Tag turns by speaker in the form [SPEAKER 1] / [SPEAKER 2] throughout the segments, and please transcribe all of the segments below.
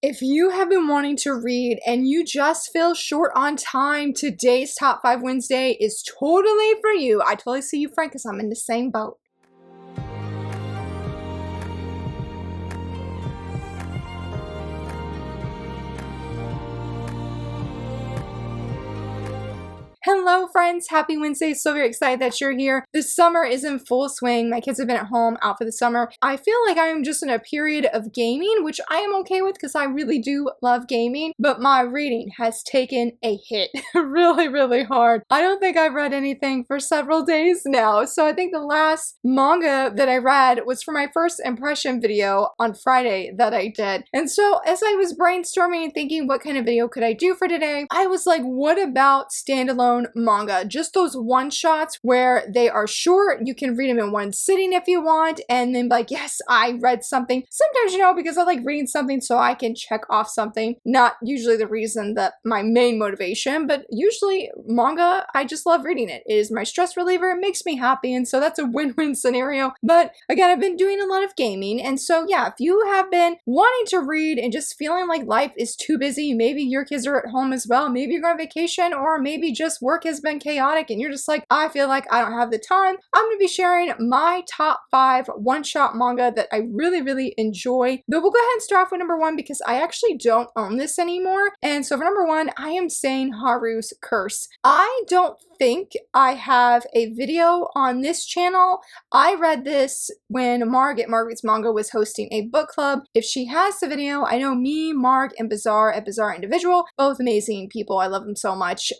[SPEAKER 1] If you have been wanting to read and you just feel short on time, today's Top 5 Wednesday is totally for you. I totally see you, Frank, because I'm in the same boat. Hello friends, happy Wednesday. So very excited that you're here. The summer is in full swing. My kids have been at home out for the summer. I feel like I am just in a period of gaming, which I am okay with because I really do love gaming, but my reading has taken a hit really hard. I don't think I've read anything for several days now. So I think the last manga that I read was for my first impression video on Friday that I did. And so as I was brainstorming and thinking what kind of video could I do for today, I was like, what about standalone manga, just those one shots where they are short, you can read them in one sitting if you want, and then be like, yes, I read something. Sometimes, you know, because I like reading something so I can check off something, not usually the reason that my main motivation, but usually manga, I just love reading it. It is my stress reliever, it makes me happy, and so that's a win-win scenario. But again, I've been doing a lot of gaming, and so yeah, if you have been wanting to read and just feeling like life is too busy, maybe your kids are at home as well, maybe you're going on vacation, or maybe just work has been chaotic and you're just like, I feel like I don't have the time, I'm going to be sharing my top 5 one-shot manga that I really enjoy. Though we'll go ahead and start off with number 1 because I actually don't own this anymore. And so for number 1, I am saying Haru's Curse. I don't think I have a video on this channel. I read this when Marg at Margaret's Manga was hosting a book club. If she has the video, I know me, Marg, and Bazaar at Bazaar Individual, both amazing people. I love them so much.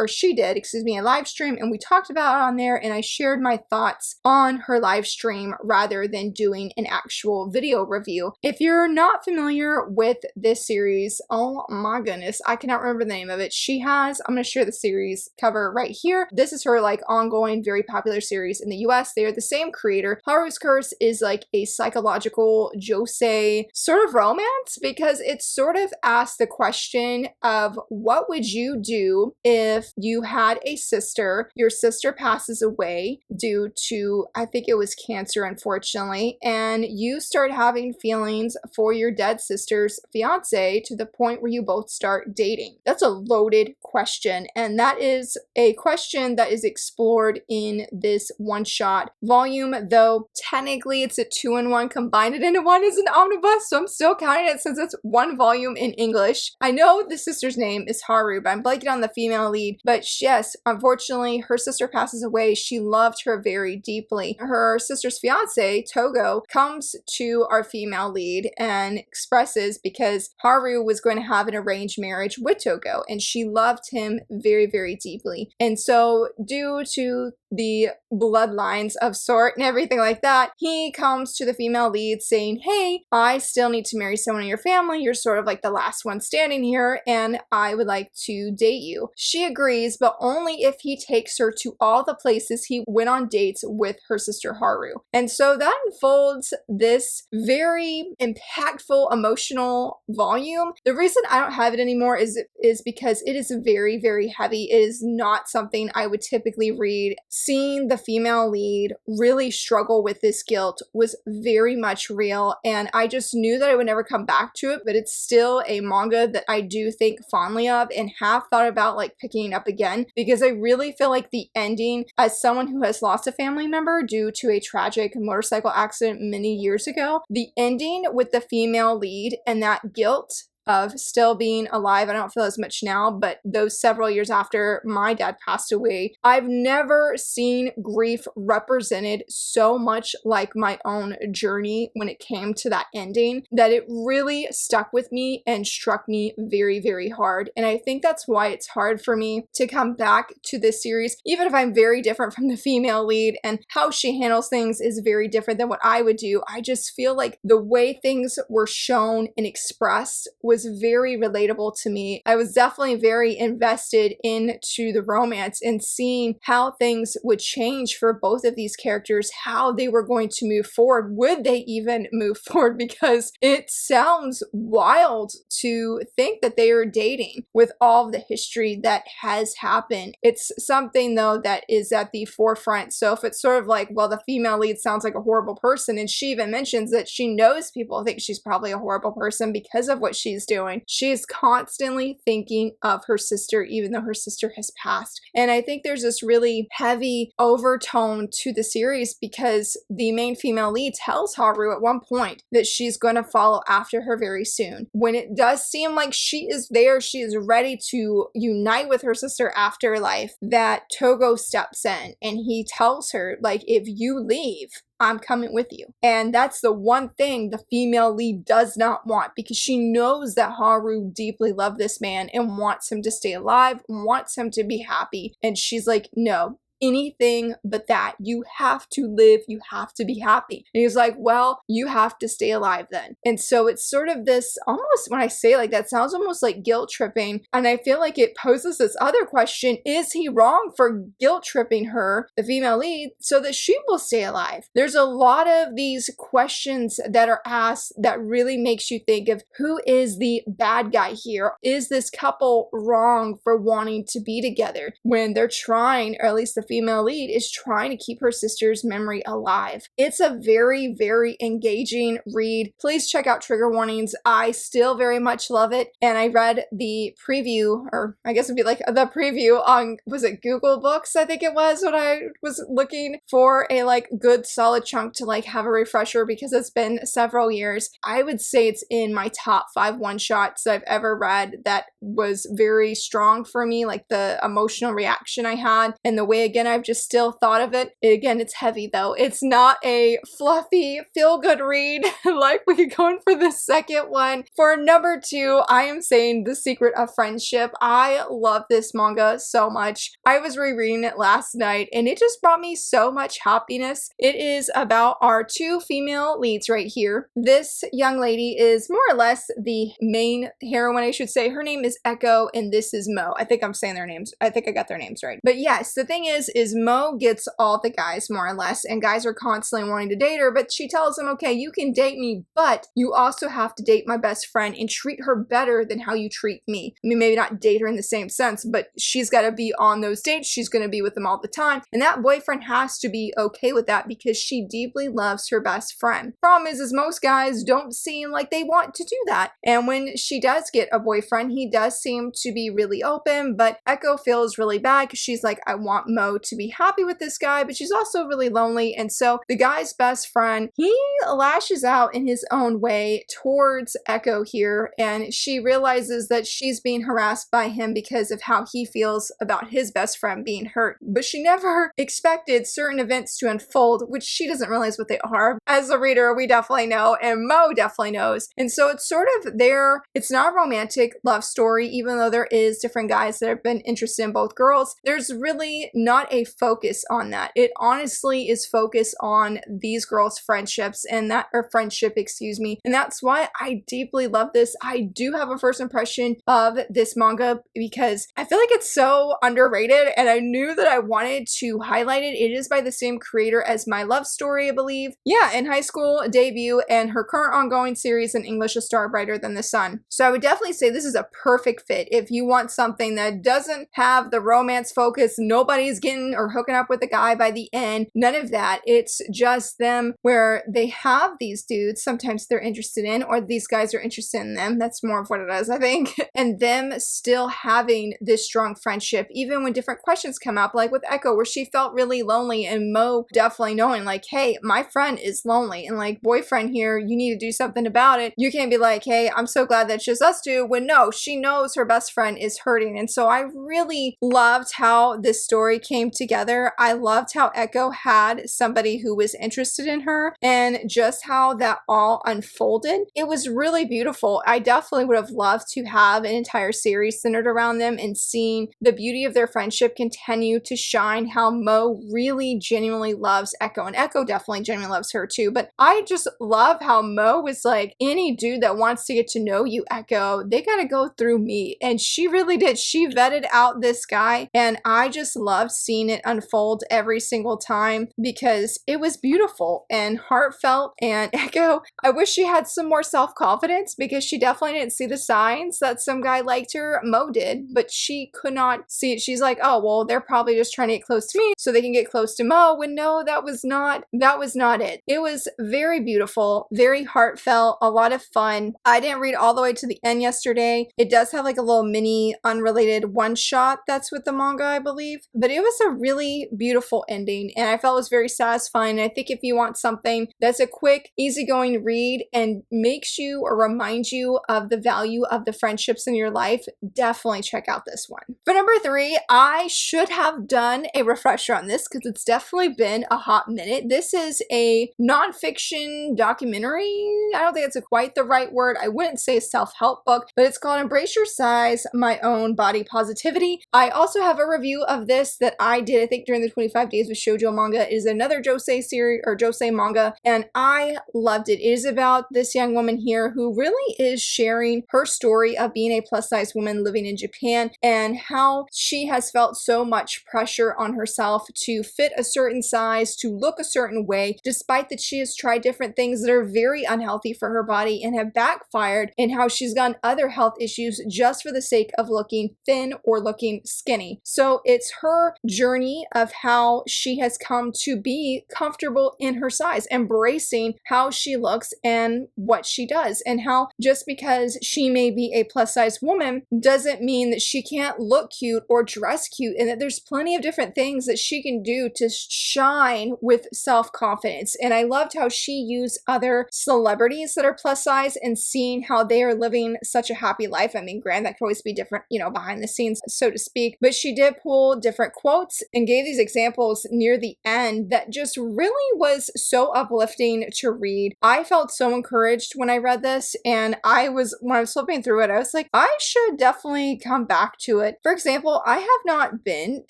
[SPEAKER 1] She did, a live stream, and we talked about it on there, and I shared my thoughts on her live stream rather than doing an actual video review. If you're not familiar with this series, oh my goodness, I cannot remember the name of it. I'm going to share the series cover right here. This is her like ongoing, very popular series in the US. They are the same creator. Haru's Curse is like a psychological Josei sort of romance because it sort of asks the question of what would you do if you had a sister, your sister passes away due to, I think it was cancer, unfortunately, and you start having feelings for your dead sister's fiance to the point where you both start dating. That's a loaded question, and that is a question that is explored in this one-shot volume, though technically it's a 2-in-1, combined it into one as an omnibus, so I'm still counting it since it's one volume in English. I know the sister's name is Haru, but I'm blanking on the female lead, but yes, unfortunately, her sister passes away. She loved her very deeply. Her sister's fiance, Togo, comes to our female lead and expresses because Haru was going to have an arranged marriage with Togo, and she loved him very deeply. And so, due to the bloodlines of sort and everything like that, he comes to the female lead saying, hey, I still need to marry someone in your family. You're sort of like the last one standing here, and I would like to date you. She agrees, but only if he takes her to all the places he went on dates with her sister Haru. And so that unfolds this very impactful, emotional volume. The reason I don't have it anymore is because it is very heavy. It is not something I would typically read. Seeing the female lead really struggle with this guilt was very much real, and I just knew that I would never come back to it, but it's still a manga that I do think fondly of and have thought about like picking up again, because I really feel like the ending, as someone who has lost a family member due to a tragic motorcycle accident many years ago, the ending with the female lead and that guilt of still being alive. I don't feel as much now, but those several years after my dad passed away, I've never seen grief represented so much like my own journey when it came to that ending, that it really stuck with me and struck me very hard. And I think that's why it's hard for me to come back to this series, even if I'm very different from the female lead and how she handles things is very different than what I would do. I just feel like the way things were shown and expressed was was very relatable to me. I was definitely very invested into the romance and seeing how things would change for both of these characters, how they were going to move forward. Would they even move forward? Because it sounds wild to think that they are dating with all of the history that has happened. It's something though that is at the forefront. So if it's sort of like, well, the female lead sounds like a horrible person, and she even mentions that she knows people think she's probably a horrible person because of what she's doing. She is constantly thinking of her sister, even though her sister has passed. And I think there's this really heavy overtone to the series because the main female lead tells Haru at one point that she's going to follow after her very soon. When it does seem like she is there, she is ready to unite with her sister afterlife, that Togo steps in and he tells her, like, if you leave, I'm coming with you. And that's the one thing the female lead does not want, because she knows that Haru deeply loved this man and wants him to stay alive, wants him to be happy. And she's like, no, anything but that. You have to live, you have to be happy. And he's like, well, you have to stay alive then. And so it's sort of this, almost, when I say like that, sounds almost like guilt tripping. And I feel like it poses this other question: is he wrong for guilt tripping her, the female lead, so that she will stay alive? There's a lot of these questions that are asked that really makes you think of, who is the bad guy here? Is this couple wrong for wanting to be together when they're trying, or at least the female lead is trying to keep her sister's memory alive? It's a very, very engaging read. Please check out Trigger Warnings. I still very much love it. And I read the preview, or I guess it'd be like the preview on, was it Google Books? I think it was, when I was looking for a like good solid chunk to like have a refresher, because it's been several years. I would say it's in my top 5 one-shots I've ever read that was very strong for me, like the emotional reaction I had and the way, again, I've just still thought of it. Again, it's heavy though. It's not a fluffy, feel-good read like we going for the second one. For number 2, I am saying The Secret of Friendship. I love this manga so much. I was rereading it last night and it just brought me so much happiness. It is about our 2 female leads right here. This young lady is more or less the main heroine, I should say. Her name is Echo and this is Mo. I think I'm saying their names. I think I got their names right. But yes, the thing is Mo gets all the guys more or less, and guys are constantly wanting to date her, but she tells him, okay, you can date me, but you also have to date my best friend and treat her better than how you treat me. I mean, maybe not date her in the same sense, but she's got to be on those dates. She's going to be with them all the time. And that boyfriend has to be okay with that because she deeply loves her best friend. Problem is most guys don't seem like they want to do that. And when she does get a boyfriend, he does seem to be really open, but Echo feels really bad because she's like, I want Mo to be happy with this guy, but she's also really lonely. And so the guy's best friend, he lashes out in his own way towards Echo here, and she realizes that she's being harassed by him because of how he feels about his best friend being hurt. But she never expected certain events to unfold, which she doesn't realize what they are. As a reader, we definitely know, and Mo definitely knows. And so it's sort of there. It's not a romantic love story, even though there is different guys that have been interested in both girls. There's really not a focus on that. It honestly is focused on these girls' friendships and that, or friendship, excuse me. And that's why I deeply love this. I do have a first impression of this manga because I feel like it's so underrated, and I knew that I wanted to highlight it. It is by the same creator as My Love Story, I believe. Yeah, in high school debut, and her current ongoing series in English, A Star Brighter Than the Sun. So I would definitely say this is a perfect fit if you want something that doesn't have the romance focus. Nobody's getting or hooking up with a guy by the end. None of that. It's just them where they have these dudes sometimes they're interested in, or these guys are interested in them. That's more of what it is, I think. And them still having this strong friendship, even when different questions come up, like with Echo, where she felt really lonely, and Mo definitely knowing like, hey, my friend is lonely, and like, boyfriend here, you need to do something about it. You can't be like, hey, I'm so glad that it's just us two, when no, she knows her best friend is hurting. And so I really loved how this story came came together. I loved how Echo had somebody who was interested in her and just how that all unfolded. It was really beautiful. I definitely would have loved to have an entire series centered around them and seeing the beauty of their friendship continue to shine, how Mo really genuinely loves Echo, and Echo definitely genuinely loves her too. But I just love how Mo was like, any dude that wants to get to know you, Echo, they gotta go through me. And she really did. She vetted out this guy, and I just loved seeing it unfold every single time because it was beautiful and heartfelt. And Echo, I wish she had some more self-confidence because she definitely didn't see the signs that some guy liked her. Mo did, but she could not see it. She's like, oh, well, they're probably just trying to get close to me so they can get close to Mo. When no, that was not it. It was very beautiful, very heartfelt, a lot of fun. I didn't read all the way to the end yesterday. It does have like a little mini unrelated one shot that's with the manga, I believe, but it was a really beautiful ending and I felt it was very satisfying. And I think if you want something that's a quick, easygoing read and makes you or reminds you of the value of the friendships in your life, definitely check out this one. For number 3, I should have done a refresher on this because it's definitely been a hot minute. This is a nonfiction documentary. I don't think it's quite the right word. I wouldn't say a self-help book, but it's called Embrace Your Size, My Own Body Positivity. I also have a review of this that I did, I think, during the 25 days with shoujo manga. It is another josei series or josei manga, and I loved it. It is about this young woman here who really is sharing her story of being a plus-size woman living in Japan and how she has felt so much pressure on herself to fit a certain size, to look a certain way, despite that she has tried different things that are very unhealthy for her body and have backfired, and how she's gotten other health issues just for the sake of looking thin or looking skinny. So it's her journey of how she has come to be comfortable in her size, embracing how she looks and what she does, and how just because she may be a plus size woman doesn't mean that she can't look cute or dress cute, and that there's plenty of different things that she can do to shine with self-confidence. And I loved how she used other celebrities that are plus size and seeing how they are living such a happy life. I mean, granted, that could always be different, you know, behind the scenes, so to speak, but she did pull different quotes and gave these examples near the end that just really was so uplifting to read. I felt so encouraged when I read this, and when I was flipping through it, I was like, I should definitely come back to it. For example, I have not been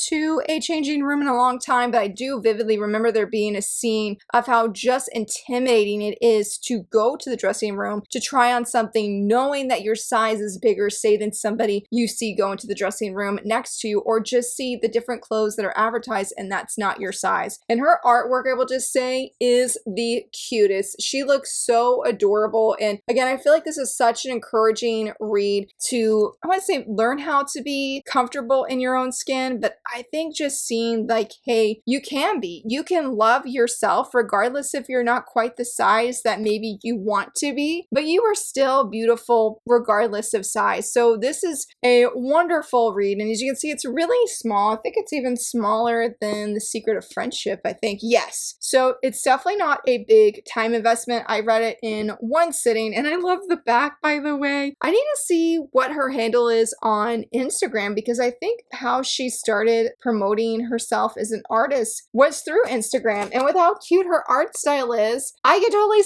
[SPEAKER 1] to a changing room in a long time, but I do vividly remember there being a scene of how just intimidating it is to go to the dressing room to try on something knowing that your size is bigger, say, than somebody you see go into the dressing room next to you, or just see the different clothes that are advertised and that's not your size. And her artwork, I will just say, is the cutest. She looks so adorable. And again, I feel like this is such an encouraging read to, I want to say, learn how to be comfortable in your own skin, but I think just seeing like, hey, you can love yourself regardless if you're not quite the size that maybe you want to be, but you are still beautiful regardless of size. So this is a wonderful read, and as you can see, it's really small. I think it's even smaller than The Secret of Friendship, I think. Yes. So it's definitely not a big time investment. I read it in one sitting, and I love the back, by the way. I need to see what her handle is on Instagram because I think how she started promoting herself as an artist was through Instagram, and with how cute her art style is, I could totally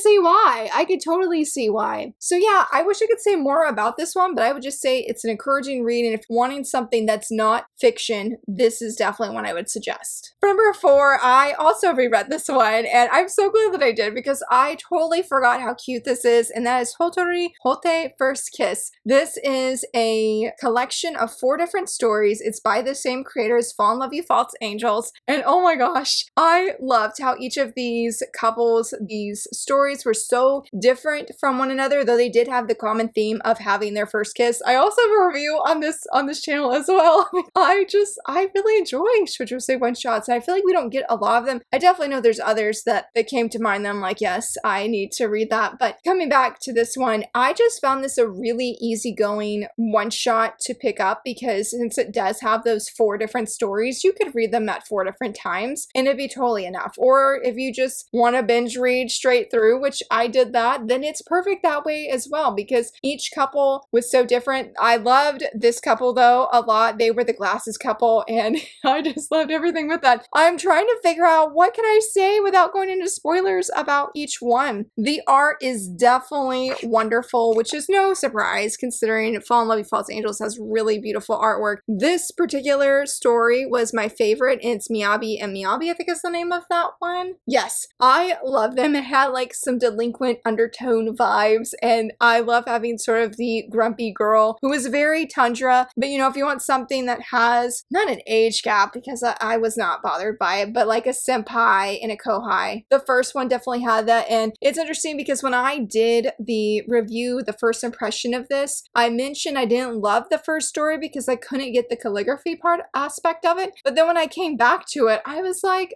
[SPEAKER 1] see why. So yeah, I wish I could say more about this one, but I would just say it's an encouraging read, and if wanting something that's not fiction, this is definitely one I would suggest. For number 4, I also reread this one, and I'm so glad that I did because I totally forgot how cute this is, and that is Hotori Hote First Kiss. This is a collection of 4 different stories. It's by the same creator as Fall in Love You False Angels, and oh my gosh, I loved how each of these couples, these stories were so different from one another, though they did have the common theme of having their first kiss. I also have a review on this channel as well. I really enjoy Shoujosei one-shots, and I feel like we don't get a lot of them. I definitely know there's others that came to mind that I'm like, yes, I need to read that. But coming back to this one, I just found this a really easygoing one-shot to pick up because since it does have those 4 different stories, you could read them at 4 different times and it'd be totally enough. Or if you just want to binge read straight through, which I did that, then it's perfect that way as well because each couple was so different. I loved this couple though a lot. They were the glasses couple, and I just loved everything with that. I'm trying to figure out what can I say without going into spoilers about each one. The art is definitely wonderful, which is no surprise considering Fall in Love with False Angels has really beautiful artwork. This particular story was my favorite. It's Maybeee and Maybeee, I think is the name of that one. Yes, I love them. It had like some delinquent undertone vibes, and I love having sort of the grumpy girl who is very tundra, but you know, if you want something that has not an age gap, because I was not bothered by it, but like a senpai and a kohai. The first one definitely had that, and it's interesting because when I did the review, the first impression of this, I mentioned I didn't love the first story because I couldn't get the calligraphy part aspect of it, but then when I came back to it, I was like,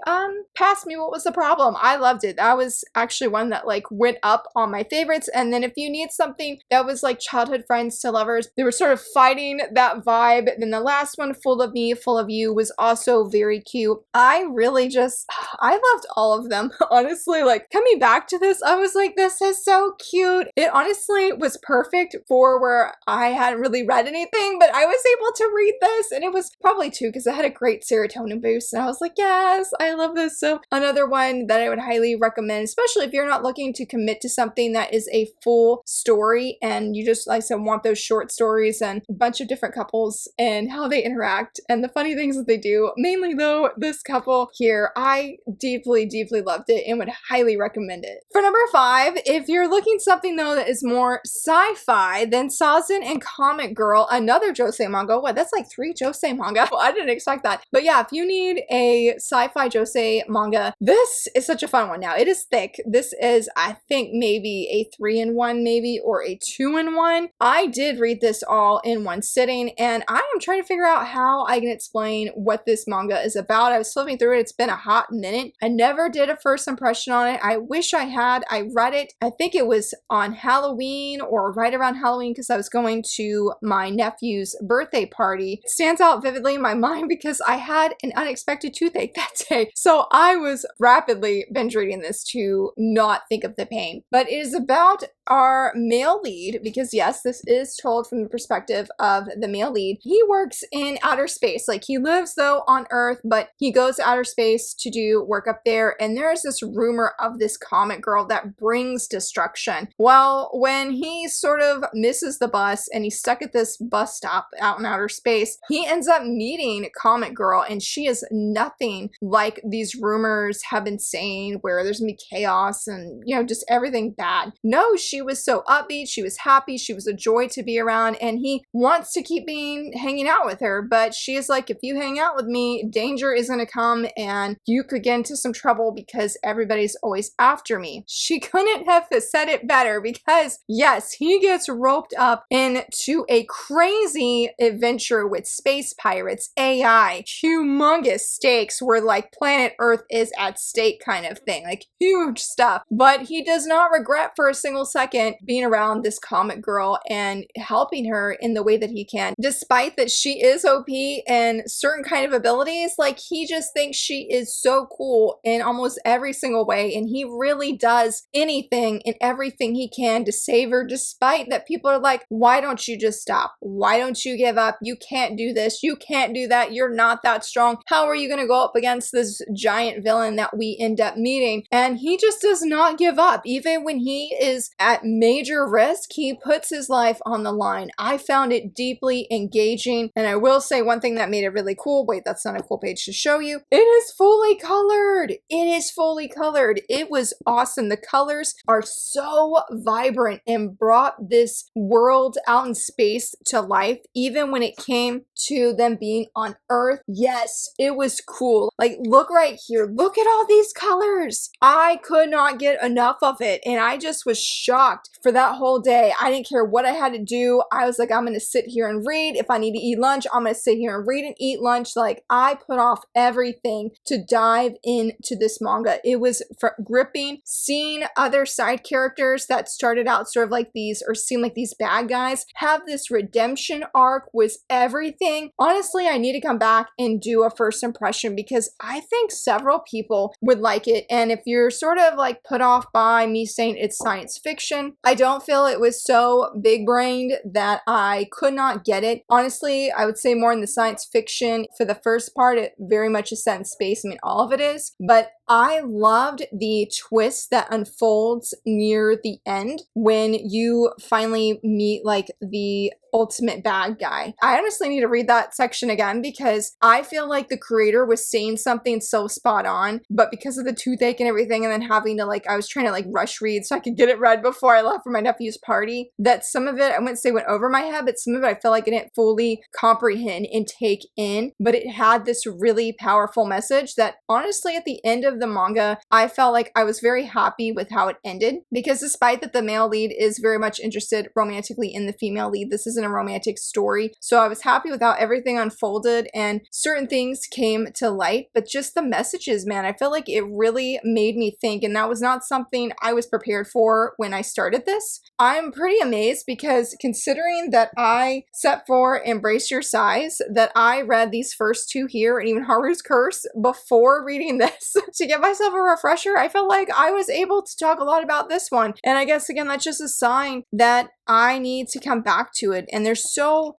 [SPEAKER 1] pass me, what was the problem? I loved it. That was actually one that like went up on my favorites. And then if you need something that was like childhood friends to lovers, they were sort of fighting that vibe. Then the last one, Full of Me, Full of You, was also very cute. I really just, I loved all of them, honestly. Like coming back to this, I was like, this is so cute. It honestly was perfect for where I hadn't really read anything, but I was able to read this, and it was probably too because it had a great serotonin boost, and I was like, yes, I love this. So another one that I would highly recommend, especially if you're not looking to commit to something that is a full story and you just, like I said, want those short stories and a bunch of different couples and how they interact and the funny things that they do. Mainly though, this couple here, I deeply, deeply loved it and would highly recommend it. For number 5, if you're looking something though that is more sci-fi, then Sazen and Comic Girl, another josei manga. What, that's like 3 josei manga. Well, I didn't expect that. But yeah, if you need a sci-fi josei manga, this is such a fun one. Now, it is thick. This is, I think, maybe a 3-in-1 maybe, or a 2-in-1. I did read this all in one sitting, and I am trying to figure out how I can explain what this manga is about. I was flipping through it. It's been a hot minute. I never did a first impression on it. I wish I had. I read it. I think it was on Halloween or right around Halloween because I was going to my nephew's birthday party. It stands out vividly in my mind because I had an unexpected toothache that day. So I was rapidly binge reading this to not think of the pain. But it is about our male lead, because yes, this is told from the perspective of the male lead. He works in outer space. Like, he lives though on Earth, but he goes to outer space to do work up there, and there's this rumor of this comic girl that brings destruction. Well, when he sort of misses the bus and he's stuck at this bus stop out in outer space, he ends up meeting Comic Girl, and she is nothing like these rumors have been saying, where there's gonna be chaos and, you know, just everything bad. No, she was so upbeat, she was happy, she was a joy to be around, and he wants to keep hanging out with her, but she is like, if you hang out with me, danger is gonna come and you could get into some trouble because everybody's always after me. She couldn't have said it better, because yes, he gets roped up into a crazy adventure with space pirates, AI, humongous stakes where like planet Earth is at stake kind of thing, like huge stuff. But he does not regret for a single second being around this comic girl and helping her in the way that he can, despite that she is OP and certain kind of abilities. Like, he just thinks she is so cool in almost every single way, and he really does anything and everything he can to save her, despite that people are like, why don't you just stop? Why don't you give up? You can't do this, you can't do that, you're not that strong. How are you gonna go up against this giant villain that we end up meeting? And he just does not give up. Even when he is at major risk, he puts his life on the line. I found it deeply engaging, and I will say one thing that made it really cool. Wait, that's not a cool page to show you. It is fully colored. It is fully colored. It was awesome. The colors are so vibrant and brought this world out in space to life, even when it came to them being on Earth. Yes, it was cool. Like, look right here. Look at all these colors. I could not get enough of it, and I just was shocked for that whole day. I didn't care what I had to do. I was like, I'm gonna sit here and read. If I need to eat lunch, I'm gonna sit here and read and eat lunch. Like, I put off everything to dive into this manga. It was gripping. Seeing other side characters that started out sort of like these, or seemed like these bad guys, have this redemption arc was everything. Honestly, I need to come back and do a first impression because I think several people would like it. And if you're sort of like put off by me saying it's science fiction, nonfiction. I don't feel it was so big-brained that I could not get it. Honestly, I would say more in the science fiction. For the first part, it very much is set in space. I mean, all of it is. But I loved the twist that unfolds near the end when you finally meet like the ultimate bad guy. I honestly need to read that section again because I feel like the creator was saying something so spot on, but because of the toothache and everything, and then having to I was trying to rush read so I could get it read before I left for my nephew's party, that some of it, I wouldn't say went over my head, but some of it I felt like I didn't fully comprehend and take in, but it had this really powerful message that honestly at the end of the manga, I felt like I was very happy with how it ended, because despite that the male lead is very much interested romantically in the female lead, this isn't a romantic story. So I was happy with how everything unfolded and certain things came to light, but just the messages, man, I feel like it really made me think, and that was not something I was prepared for when I started this. I'm pretty amazed because considering that I set for Embrace Your Size, that I read these first two here and even Haru's Curse before reading this to give myself a refresher, I felt like I was able to talk a lot about this one. And I guess again, that's just a sign that I need to come back to it. And there's so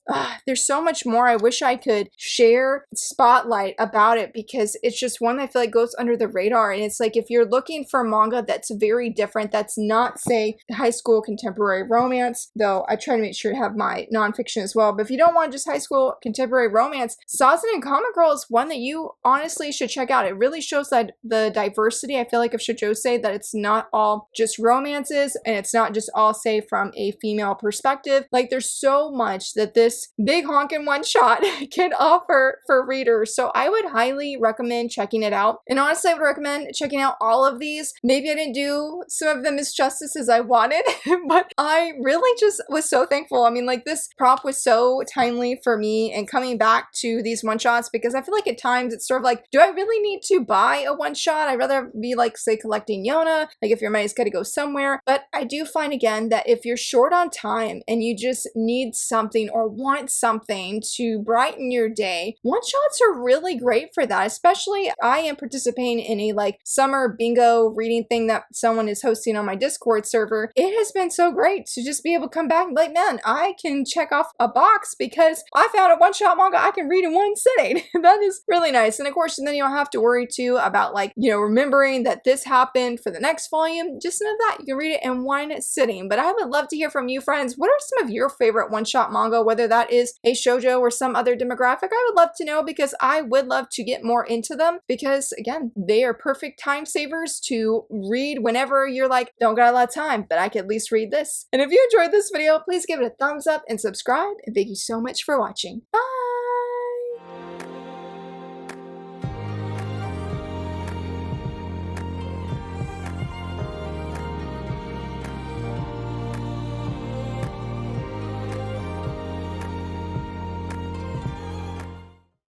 [SPEAKER 1] much more I wish I could share, spotlight about it, because it's just one that I feel like goes under the radar. And it's like, if you're looking for manga that's very different, that's not say high school contemporary romance, though I try to make sure to have my nonfiction as well. But if you don't want just high school contemporary romance, Sazan and Comic Girl is one that you honestly should check out. It really shows that the diversity, I feel like, of Shoujosei, that it's not all just romances and it's not just all say from a female perspective. Like, there's so much that this big honkin' one shot can offer for readers. So I would highly recommend checking it out. And honestly, I would recommend checking out all of these. Maybe I didn't do some of them as justice as I wanted, but I really just was so thankful. I mean, like, this prop was so timely for me and coming back to these one-shots, because I feel like at times it's sort of like, do I really need to buy a one-shot? I'd rather be like, say, collecting Yona, like if your money's got to go somewhere. But I do find again that if you're short on time and you just need something or want something to brighten your day, one-shots are really great for that. Especially, I am participating in a summer bingo reading thing that someone is hosting on my Discord server. It has been so great to just be able to come back and be like, man, I can check off a box because I found a one-shot manga I can read in one sitting. That is really nice. And of course, then you don't have to worry too about remembering that this happened for the next volume. Just know that you can read it in one sitting. But I would love to hear from you, friends. What are some of your favorite one-shot manga, whether that is a shoujo or some other demographic? I would love to know, because I would love to get more into them, because again, they are perfect time savers to read whenever you're like, don't got a lot of time, but I can at least read this. And if you enjoyed this video, please give it a thumbs up and subscribe. And thank you so much for watching. Bye!